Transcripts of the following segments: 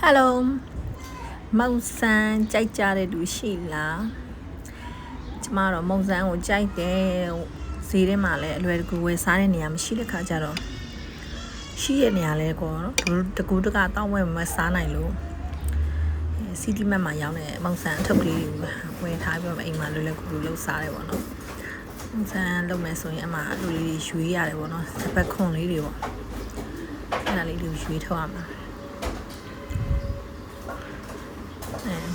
Hello မောင်ဆန်းကြိုက်ကြတဲ့လူရှိလားကျမတော့မောင်ဆန်းကိုကြိုက်တယ်ဈေးထဲမှာလည်းအလွယ်တကူဝယ်စားတဲ့နေရာမရှိတဲ့ခါကျတော့ရှိတဲ့နေရာလဲကောနော်တကူတကတောင်းဝယ်မစားနိုင်လို့စီတီမတ်မှာရောင်းတဲ့မောင်ဆန်းအထုပ်လေးဝယ်ထားပြီးတော့အိမ်မှာလွယ်လွယ်ကူကူလုပ်စားတယ်ပေါ့နော်မောင်ဆန်းလုပ်မယ်ဆိုရင်အမှအလိုလေးရွေးရတယ်ပေါ့နော်စပတ်ခွန်လေးတွေပေါ့အဲ့ဒါလေးတွေရွေးထုတ်ရမှာ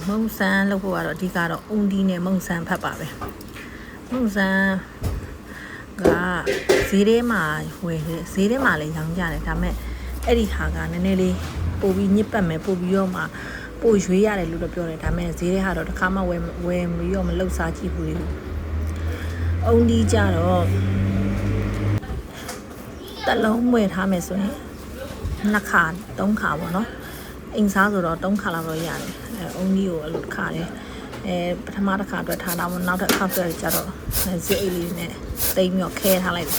မုံဆန်းလုပ်ဖို့ကတော့အဓိကတော့အုံဒီနဲ့မုံဆန်းဖတ်ပါပဲမုံဆန်းကဈေးထဲမှာဝယ်ဈေးထဲမှာလည်းရောင်းကြတယ်ဒါပေမဲ့အဲ့ဒီဟာကနည်းနည်းလေးပို့ပြီးညစ်ပတ်မယ်ပို့ပြီးတော့မှပို့ရွေးရတယ်လို့တော့ပြောတယ်ဒါပေမဲ့ဈေးထဲဟာတော့တစ်ခါမှဝယ်ပြီးတော့မလှုပ်စားကြည့်ဘူးလေအုံဒီကြတော့တလုံးဝယ်ထားမယ်ဆိုရင်2ခါ3ခါပေါ့နော်အိမ်စားဆိုတော့3ခါလောက်တော့ရတယ်အုံကြီးကိုအဲ့လိုတစ်ခါလေပထမတစ်ခါအတွက်ထားတာပေါ့နောက်တစ်ခါအတွက်ကျတော့ဇစ်အိတ်လေးနဲ့တိမ်မြော့ခဲထားလိုက်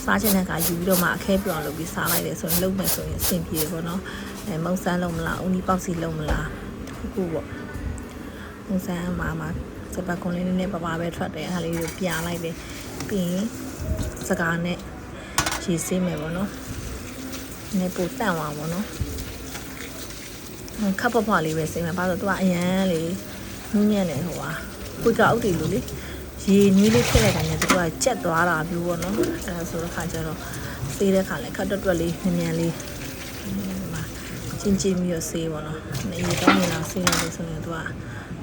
စားချင်တဲ့ကယူပြီးတော့မှအခဲပြောင်းလုပ်ပြီးစားလိုက်တယ်ဆိုရင်လုံးမယ်ဆိုရင်အဆင်ပြေပေါ့နော်မုံဆန်းလုံးမလားအုံကြီးပေါက်စီလုံးမလားခုပေါ့မုံဆန်းမှာစပတ်ကွန်လေးနဲ့ပပပဲထွက်တယ်အဲ့ဒါလေးကိုပြလိုက်တယ်ပြီးရင်စကားနဲ့ရေဆေးမယ်ပေါ့နော်နည်းပိုတန့်သွားပေါ့နော်ခပ်ဖွားလေးပဲစိတ်မှာပါဆိုတော့သူကအရန်လေနူးညံ့နေဟိုပါပွေကအုပ်တွေလို့လေရေနွေးလေးထည့်လိုက်တာနဲ့သူကကြက်သွားတာမျိုးပေါ့နော်အဲဒါဆိုတော့ခါကျတော့ဆေးတဲ့ခါလဲခတ်တွတ်လေးမြန်လေးချင်းချင်းမျိုးဆေးပေါ့နော်နေရေတောင်းနေတာဆေးလိုက်လို့ဆိုရင်သူက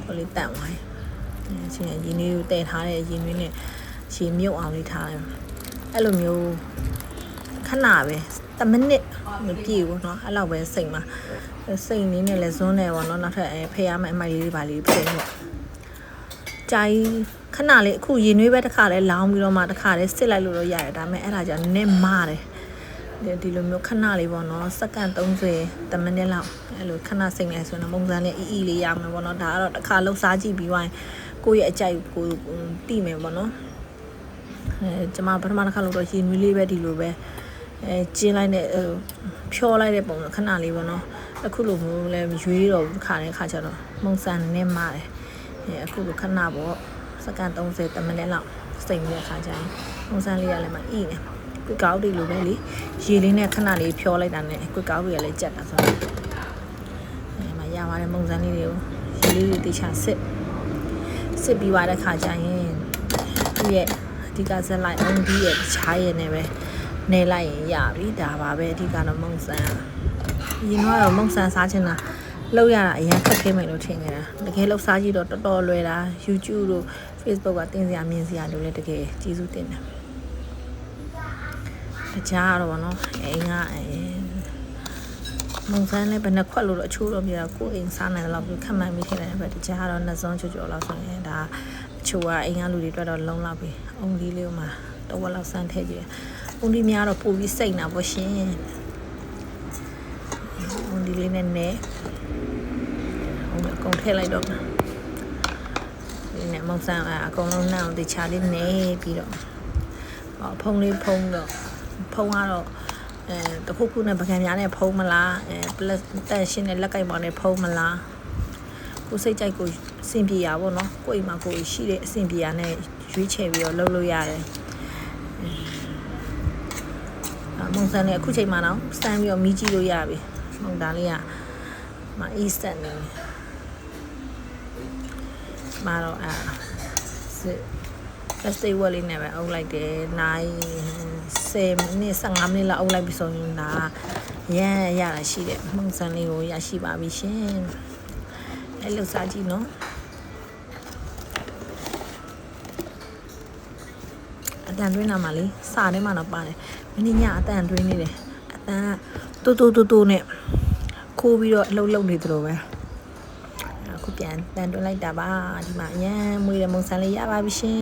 ဟိုလေးတန့်သွားတယ်ချင်းရင်းနှီးကိုတည်ထားတဲ့ရင်းနှီးနဲ့ရေမြုပ်အောင်လေးထားလိုက်အဲ့လိုမျိုးခဏပဲ10မိနစ်မပြည့်ဘူးเนาะအဲ့လောက်ပဲစိတ်မှာစိတ်နည်းနဲ့လဲဇွန်းနေပေါ့เนาะနောက်ထပ်ဖေးရမယ့်အမိုက်လေးပါလေးဖေးပေါ့ကြိုင်ခဏလေးအခုရေနွေးပဲတစ်ခါလဲလောင်းပြီးတော့မှတစ်ခါလဲစစ်လိုက်လို့တော့ရတယ်ဒါပေမဲ့အဲ့ဒါကြောင့်နည်းမာတယ်ဒီလိုမျိုးခဏလေးပေါ့เนาะစက္ကန့်30 10မိနစ်လောက်အဲ့လိုခဏစိတ်နေဆိုတော့မုံစမ်းလေးအီလေးရမယ်ပေါ့เนาะဒါကတော့တစ်ခါလှုပ်ရှားကြည့်ပြီးသွားရင်ကိုယ့်ရဲ့အကြိုက်ကိုတိမယ်ပေါ့เนาะကျွန်မပထမတစ်ခါလို့တော့ရေနွေးလေးပဲဒီလိုပဲကျင်းလိုက်တဲ့ဖြောလိုက်တဲ့ပုံခဏလေးပေါ့နော်အခုလိုမျိုးလဲရွေးတော့ခါတဲ့ခါကျတော့မုံဆန်နဲ့မာတယ်အခုလိုခဏပေါ့စက္ကန့်30 10မိနစ်လောက်စိတ်နေတဲ့ခါကျရင်မုံဆန်လေးကလည်းမအီးနေကွတ်ကောက်တွေလိုပဲလေရေလေးနဲ့ခဏလေးဖြောလိုက်တာနဲ့ကွတ်ကောက်တွေကလည်းကြက်တာဆိုတော့မရပါတယ်မုံဆန်လေးတွေကိုရေလေးတွေတေချာစစ်ပြီးသွားတဲ့ခါကျရင်သူ့ရဲ့အဓိကဇက်လိုက်အုံးကြီးရဲ့ချားရဲ့နဲ့ပဲနေလိုက်ရင်ရပြီဒါပါပဲအဓိကတော့မုံဆန်းရင်တော့မုံဆန်းစားချင်တာလောက်ရတာအရင်ခက်ခဲမယ်လို့ထင်နေတာတကယ်လောက်စားကြည့်တော့တော်တော်လွယ်တာ YouTube တို့ Facebook ကတင်စရာမြင်စရာတို့လည်းတကယ်ကျေးဇူးတင်တယ်တခြားတော့ဗောနော်အိမ်ကမုံဆန်းလည်းဘယ်နှခွက်လို့တော့အချိုးတော့ပြတာကိုယ်အိမ်စားနိုင်တယ်လို့ခက်မှန်ပြီးထင်တယ်ပဲတခြားတော့နှစ်စုံချိုလောက်ဆိုရင်ဒါအချိုးကအိမ်ကလူတွေအတွက်တော့လုံးလောက်ပြီအုံလေးလေးမှာတော့ဝက်လောက်စမ်းထည့်ကြည့်အုံဒီများတော့ပို့ပြီးစိတ်နာပေါ့ရှင်အုံဒီလေးနဲ့အကုန်ထည့်လိုက်တော့ဒီနဲ့မောင်ဆန်းအကုန်လုံးနှောင်းတခြားလေးနေပြီးတော့ဖုံလေးဖုံတော့ဖုံကတော့တခုခုနဲ့ပကံများနဲ့ဖုံမလားplus တက်ရှင်းနဲ့လက်ကိုက်ပေါင်းနဲ့ဖုံမလားကိုစိတ်ကြိုက်ကိုအဆင်ပြေရပါတော့ကိုအိမ်မှာကိုရှိတဲ့အဆင်ပြေရနဲ့ရွေးချယ်ပြီးတော့လုပ်လို့ရတယ်မုံဆန်လေးအခုချိန်မှတော့စမ်းပြီးတော့မီးကြည့်လို့ရပြီမုံသားလေးကမအီးစက်နေမှာတော့စစ်ဝက်လေးနဲ့ပဲအုပ်လိုက်တယ်နိုင်10မိနစ်15မိနစ်လောက်အုပ်လိုက်ပြီးဆိုရင်ဒါရတာရှိတယ်မုံဆန်လေးကိုရရှိပါပြီရှင်အဲ့လိုစားကြည့်နော်အတန်တွင်းနာမှာလေစားထဲမှာတော့ပါတယ်မင်းညအတန်တွင်းနေတယ်အတန်တူနဲ့ခိုးပြီးတော့အလုံးလုံးနေသလိုပဲအခုပြန်တန်တွင်းလိုက်တာပါဒီမှာအရန်မွေးတဲ့မုံဆန်လေးရပါပြီရှင်